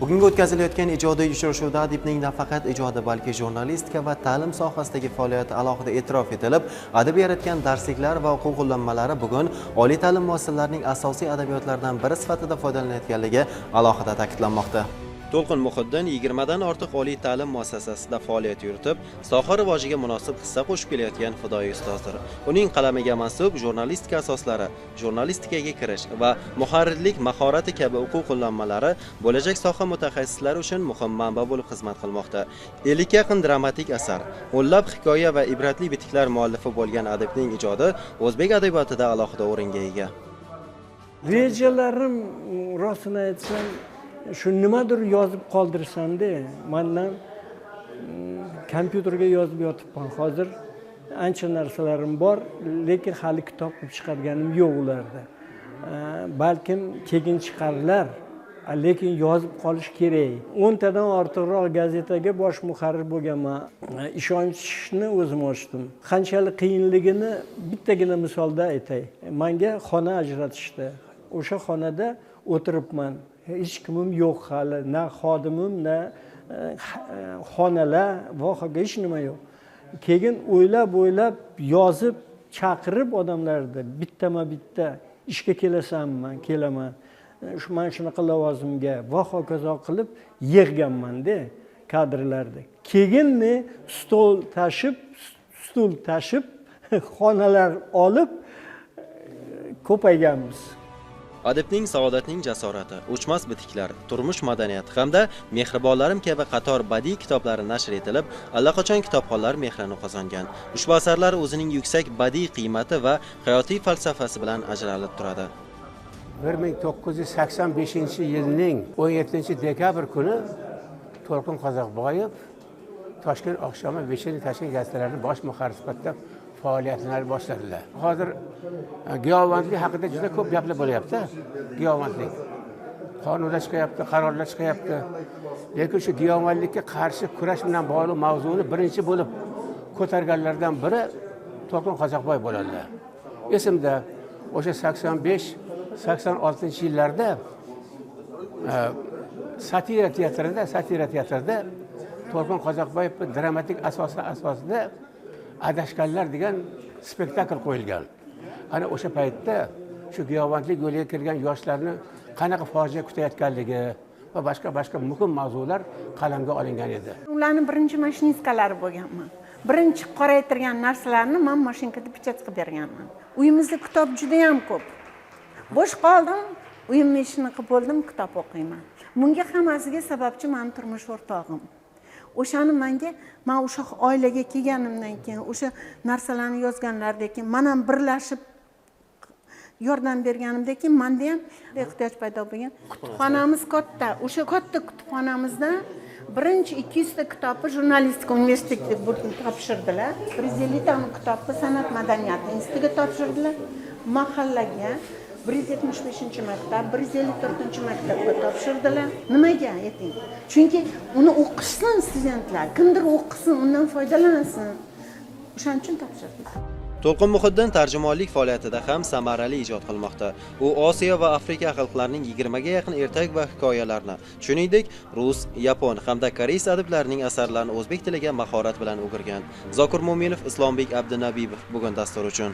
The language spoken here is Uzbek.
Bugungi o'tkazilayotgan ijodiy uchrashuvda adibning nafaqat ijodi, balki jurnalistika va ta'lim sohasidagi faoliyati alohida e'tirof etilib, adib yaratgan darsliklar va o'quv qo'llanmalari bugun oliy ta'lim muassasalarining asosiy adabiyotlaridan biri sifatida foydalanayotganligi alohida ta'kidlanmoqda. To'lqin Muhiddin 20 dan ortiq oliy ta'lim muassasasida faoliyat yuritib, soha rivojiga munosib hissa qo'shib kelayotgan fidoyi ustozdir. Uning qalamiga mansub jurnalistika asoslari, jurnalistikaga kirish va muharrirlik mahorati kabi o'quv qo'llanmalari bo'lajak soha mutaxassislari uchun muhim manba bo'lib xizmat qilmoqda. 50 ga yaqin dramatik asar, o'nlab hikoya va ibratli bitiklar muallifi bo'lgan adibning ijodi o'zbek adabiyotida alohida o'ringa ega. Rejalarim rostini aytsam, shu nimadir yozib qoldirsam-da, mendan kompyuterga yozib yotibman. Hozir ancha narsalarim bor, lekin hali kitob qilib chiqarganim yo'q ularda. Balkim keyin chiqarlar, lekin yozib qolish kerak. 10 tadan ortiqroq gazetaga bosh muharrir bo'lganman. Ishonchni o'zim ochdim. Qanchalik qiyinligini bittagina misolda aytay. Menga xona ajratishdi. O'sha xonada o'tiribman. Hech kimim yo'q hali, na xodimim, na xonalar, vohaga hech nima yo'q. Keyin o'ylab yozib, chaqirib odamlarni bittama-bitta ishga kelasanmi, kelaman. Men shunaqa lavozimga va hokazo qilib yig'ganman-da kadrlarda. Keyin men stul tashib, xonalar olib ko'payganmiz. Adibning saodatning jasorati, o'chmas bitiklar, turmush madaniyati hamda Mehribonlarim kabi qator badiiy kitoblari nashr etilib, allaqachon kitobxonlar mehrini qozongan. Ushbu asarlar o'zining yuksak badiiy qiymati va hayotiy falsafasi bilan ajralib turadi. 1985-yilning 17-dekabr kuni To'lqin Qozoqboyev Toshkent oqshomi Veshniy Tashkent gazetalarining bosh muharriri sifatida faoliyatini boshladilar. Hozir giyohvandlik haqida juda ko'p gaplar bo'lyapti. Giyohvandlik qonunlar chiqyapti, qarorlar chiqyapti. Lekin shu giyohvandlikka qarshi kurash bilan bog'liq mavzuni birinchi bo'lib ko'targanlardan biri To'lqin Qozoqboyev bo'ladilar. Esimda o'sha 85-86-yillarda satira teatrida To'lqin Qozoqboyev dramatik asosida Adashganlar degan spektakl qo'yilgan. Ana o'sha paytda shu giyohvandlik yo'liga kirgan yoshlarni qanaqa fojia kutayotganligi va boshqa muhim mavzular qalamga olingan edi. Ularning birinchi mashiniskalari bo'lganman. Birinchi qoraytirgan narsalarni men mashinkada pechat qilib berganman. Uyimizda kitob juda ham ko'p. Bo'sh qoldim, uyimni ishini qilib bo'ldim, kitob o'qiyman. Bunga hammasiga sababchi mening turmush o'rtog'im. O'shani men o'sha oilaga kelganimdan keyin, o'sha narsalarni yozganlardan keyin men ham birlashib yordam berganimdan keyin menda ham ehtiyoj paydo bo'lgan. Kutubxonamiz katta. O'sha katta kutubxonamizda birinchi 200 ta kitobni jurnalistika universitetiga topshirdilar. 150 ta kitobni san'at madaniyati institutiga topshirdilar. Mahallaga 175-maktab, 154-maktabga topshirdilar. Nimaga ayting? Chunki uni o'qishsin studentlar, kimdir o'qisin, undan foydalansin. O'shaning uchun topshirdilar. To'lqin Muhiddin tarjimonlik faoliyatida ham samarali ijod qilmoqda. U Osiyo va Afrika xalqlarining 20 ga yaqin ertak va hikoyalarni, shuningdek, rus, yapon hamda koreys adiblarining asarlarini o'zbek tiliga mahorat bilan o'girgan. Zokir Mo'minov, Islombek Abdunabiyov bugun dastur uchun